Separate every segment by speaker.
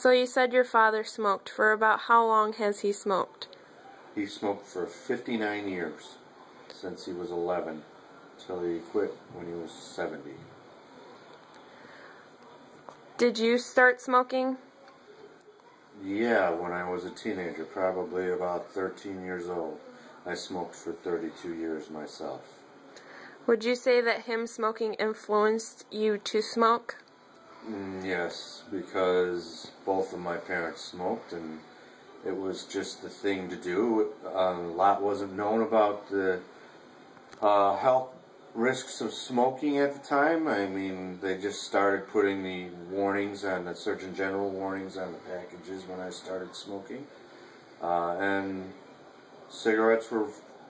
Speaker 1: So you said your father smoked. For about how long has he smoked?
Speaker 2: He smoked for 59 years, since he was 11, till he quit when he was 70.
Speaker 1: Did you start smoking?
Speaker 2: Yeah, when I was a teenager, probably about 13 years old. I smoked for 32 years myself.
Speaker 1: Would you say that him smoking influenced you to smoke?
Speaker 2: Yes, because both of my parents smoked, and it was just the thing to do. A lot wasn't known about the health risks of smoking at the time. I mean, they just started putting the warnings on the Surgeon General warnings on the packages when I started smoking. And cigarettes were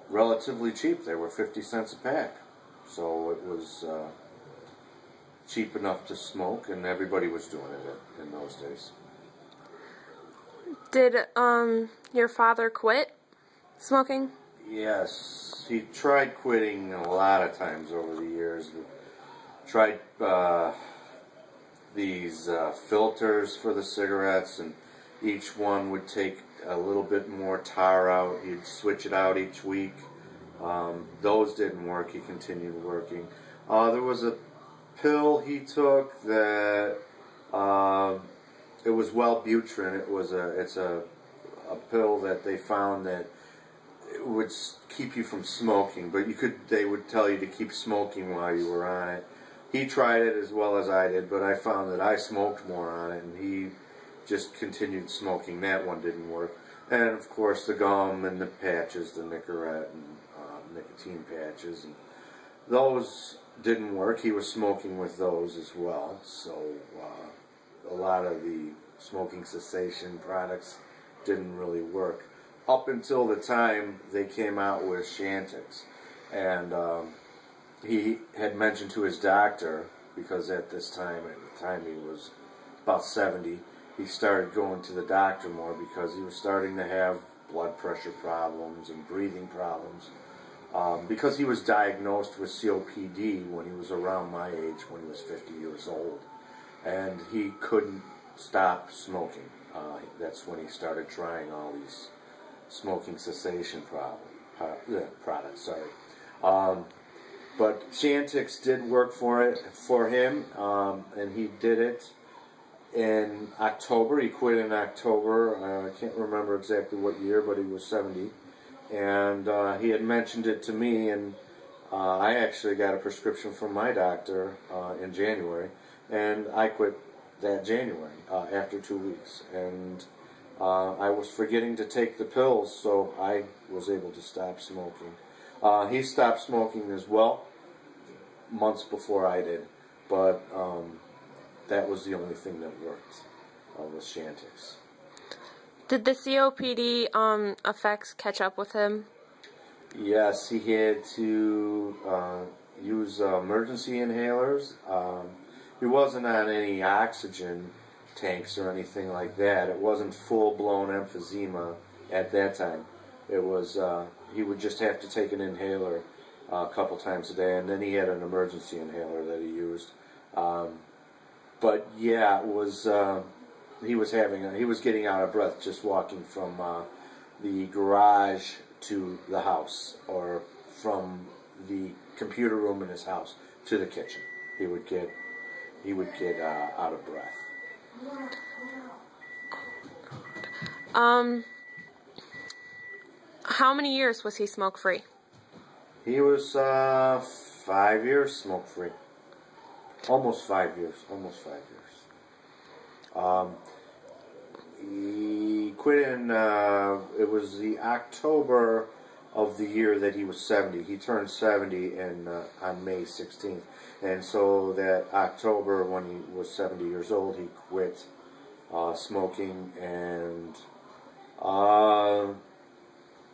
Speaker 2: relatively cheap. They were 50 cents a pack. So it was cheap enough to smoke, and everybody was doing it in those days.
Speaker 1: Did your father quit smoking?
Speaker 2: Yes, he tried quitting a lot of times over the years. Tried these filters for the cigarettes, and each one would take a little bit more tar out. He'd switch it out each week. Those didn't work. He continued working. There was a pill he took that it was Wellbutrin. It's a pill that they found that it would keep you from smoking, but they would tell you to keep smoking while you were on it. He tried it as well as I did, but I found that I smoked more on it, and he just continued smoking. That one didn't work. And of course the gum and the patches, the Nicorette and nicotine patches, and those didn't work. He was smoking with those as well, so a lot of the smoking cessation products didn't really work. Up until the time they came out with Chantix, and he had mentioned to his doctor, because at the time he was about 70, he started going to the doctor more because he was starting to have blood pressure problems and breathing problems, because he was diagnosed with COPD when he was around my age, when he was 50 years old, and he couldn't stop smoking. That's when he started trying all these smoking cessation products. Sorry, but Chantix did work for him, and he did it in October. He quit in October. I can't remember exactly what year, but he was 70, and he had mentioned it to me, and I actually got a prescription from my doctor in January, and I quit that January after 2 weeks, and I was forgetting to take the pills, so I was able to stop smoking. He stopped smoking as well months before I did, but that was the only thing that worked with Chantix.
Speaker 1: Did the COPD effects catch up with him?
Speaker 2: Yes, he had to use emergency inhalers. He wasn't on any oxygen tanks or anything like that. It wasn't full-blown emphysema at that time. It was he would just have to take an inhaler a couple times a day, and then he had an emergency inhaler that he used. But yeah, it was he was getting out of breath just walking from the garage to the house, or from the computer room in his house to the kitchen. He would get out of breath.
Speaker 1: How many years was he smoke-free?
Speaker 2: He was 5 years smoke-free. Almost 5 years. Almost 5 years. He quit in, it was the October of the year that he was 70. He turned 70 on May 16th. And so that October, when he was 70 years old, he quit smoking, and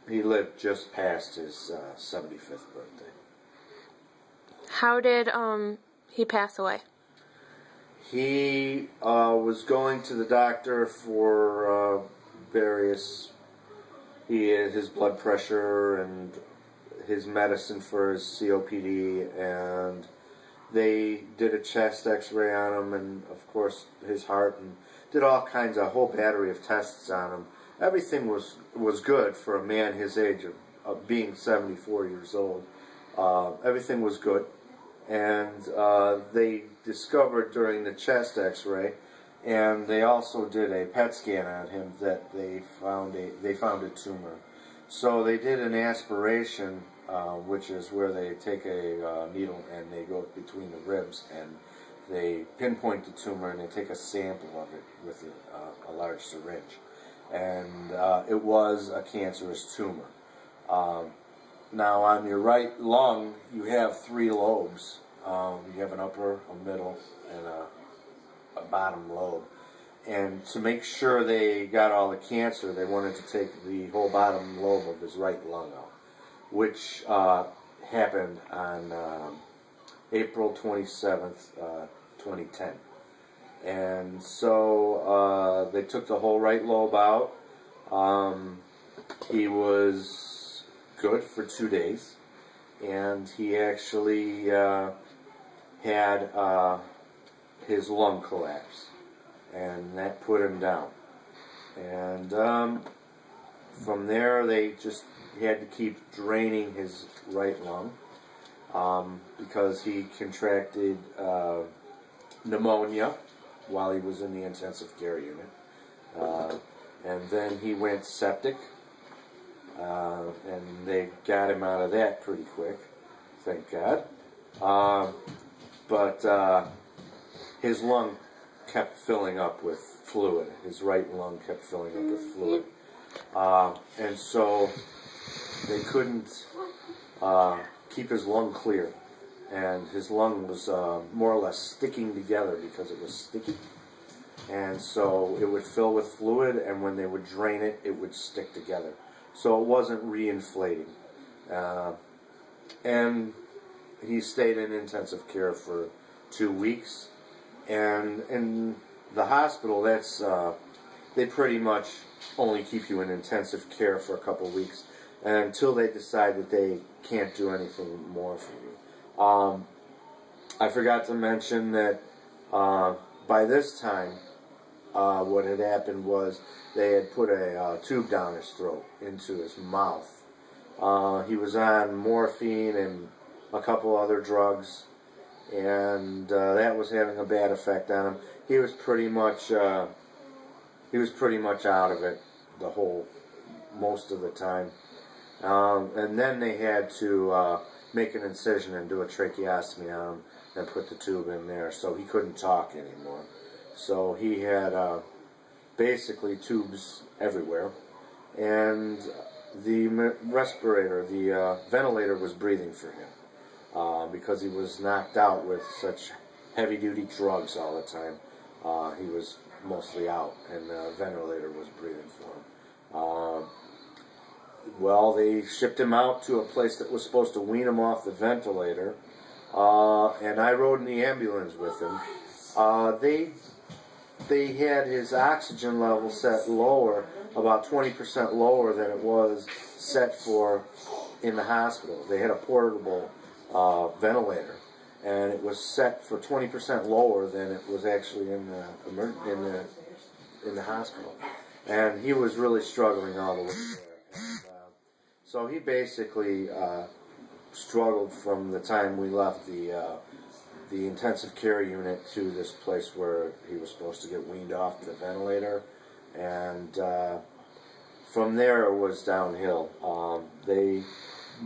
Speaker 2: he lived just past his 75th birthday.
Speaker 1: How did he pass away?
Speaker 2: He was going to the doctor for various, his blood pressure and his medicine for his COPD, and they did a chest x-ray on him, and of course his heart, and did all kinds of, a whole battery of tests on him. Everything was good for a man his age of being 74 years old. Everything was good. And they discovered during the chest x-ray, and they also did a PET scan on him, that they found a tumor. So they did an aspiration, which is where they take a needle and they go between the ribs and they pinpoint the tumor and they take a sample of it with a large syringe. And it was a cancerous tumor. Now on your right lung, you have 3 lobes. You have an upper, a middle, and a bottom lobe. And to make sure they got all the cancer, they wanted to take the whole bottom lobe of his right lung out, which happened on April 27th, 2010. And so they took the whole right lobe out. He was good for 2 days, and he actually had his lung collapse, and that put him down. And from there, they just had to keep draining his right lung because he contracted pneumonia while he was in the intensive care unit. And then he went septic, and they got him out of that pretty quick, thank God. But his lung kept filling up with fluid. His right lung kept filling up with fluid. And so they couldn't keep his lung clear. And his lung was more or less sticking together because it was sticky. And so it would fill with fluid, and when they would drain it, it would stick together. So it wasn't re-inflating. And he stayed in intensive care for 2 weeks. And in the hospital, that's they pretty much only keep you in intensive care for a couple of weeks until they decide that they can't do anything more for you. I forgot to mention that by this time, what had happened was they had put a tube down his throat into his mouth. He was on morphine and a couple other drugs, and that was having a bad effect on him. He was pretty much out of it most of the time. And then they had to make an incision and do a tracheostomy on him and put the tube in there, so he couldn't talk anymore. So he had basically tubes everywhere, and the respirator, the ventilator was breathing for him because he was knocked out with such heavy-duty drugs all the time. He was mostly out, and the ventilator was breathing for him. Well, they shipped him out to a place that was supposed to wean him off the ventilator, and I rode in the ambulance with him. They had his oxygen level set lower, about 20% lower than it was set for in the hospital. They had a portable ventilator, and it was set for 20% lower than it was actually in the hospital. And he was really struggling all the way there. And, so he basically struggled from the time we left the intensive care unit to this place where he was supposed to get weaned off the ventilator, and from there it was downhill. They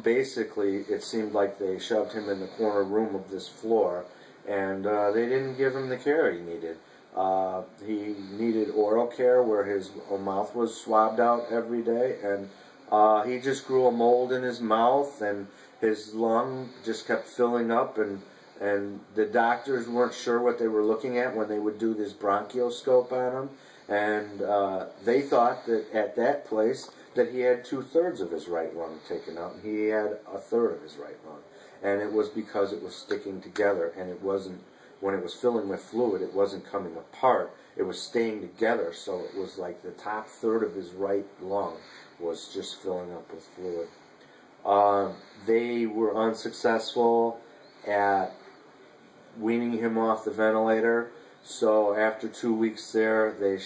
Speaker 2: basically, it seemed like they shoved him in the corner room of this floor, and they didn't give him the care he needed. He needed oral care where his mouth was swabbed out every day, and he just grew a mold in his mouth, and his lung just kept filling up, and the doctors weren't sure what they were looking at when they would do this bronchoscope on him, and they thought that at that place that he had 2/3 of his right lung taken out, and he had 1/3 of his right lung, and it was because it was sticking together, and it wasn't, when it was filling with fluid, it wasn't coming apart, it was staying together, so it was like the top third of his right lung was just filling up with fluid. They were unsuccessful at weaning him off the ventilator, So after 2 weeks there, they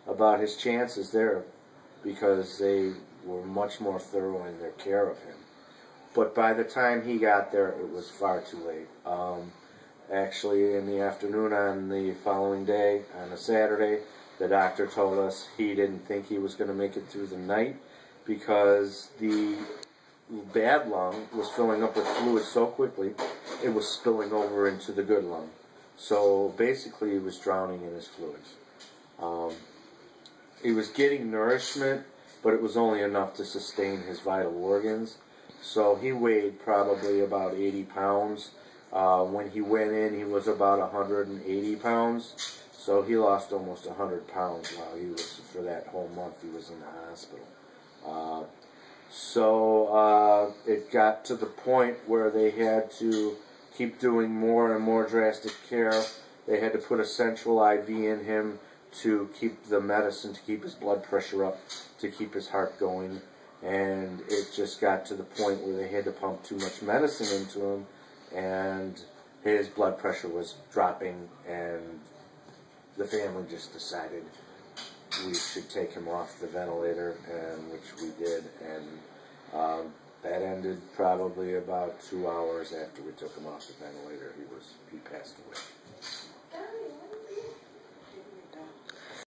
Speaker 2: about his chances there, because they were much more thorough in their care of him. But by the time he got there, it was far too late. Actually, in the afternoon on the following day, on a Saturday, the doctor told us he didn't think he was going to make it through the night because the bad lung was filling up with fluid so quickly, it was spilling over into the good lung. So basically, he was drowning in his fluids. He was getting nourishment, but it was only enough to sustain his vital organs. So he weighed probably about 80 pounds. When he went in, he was about 180 pounds. So he lost almost 100 pounds while he was, for that whole month, he was in the hospital. So it got to the point where they had to keep doing more and more drastic care. They had to put a central IV in him to keep the medicine, to keep his blood pressure up, to keep his heart going. And it just got to the point where they had to pump too much medicine into him, and his blood pressure was dropping, and the family just decided we should take him off the ventilator, and which we did, and that ended probably about 2 hours after we took him off the ventilator. He passed away.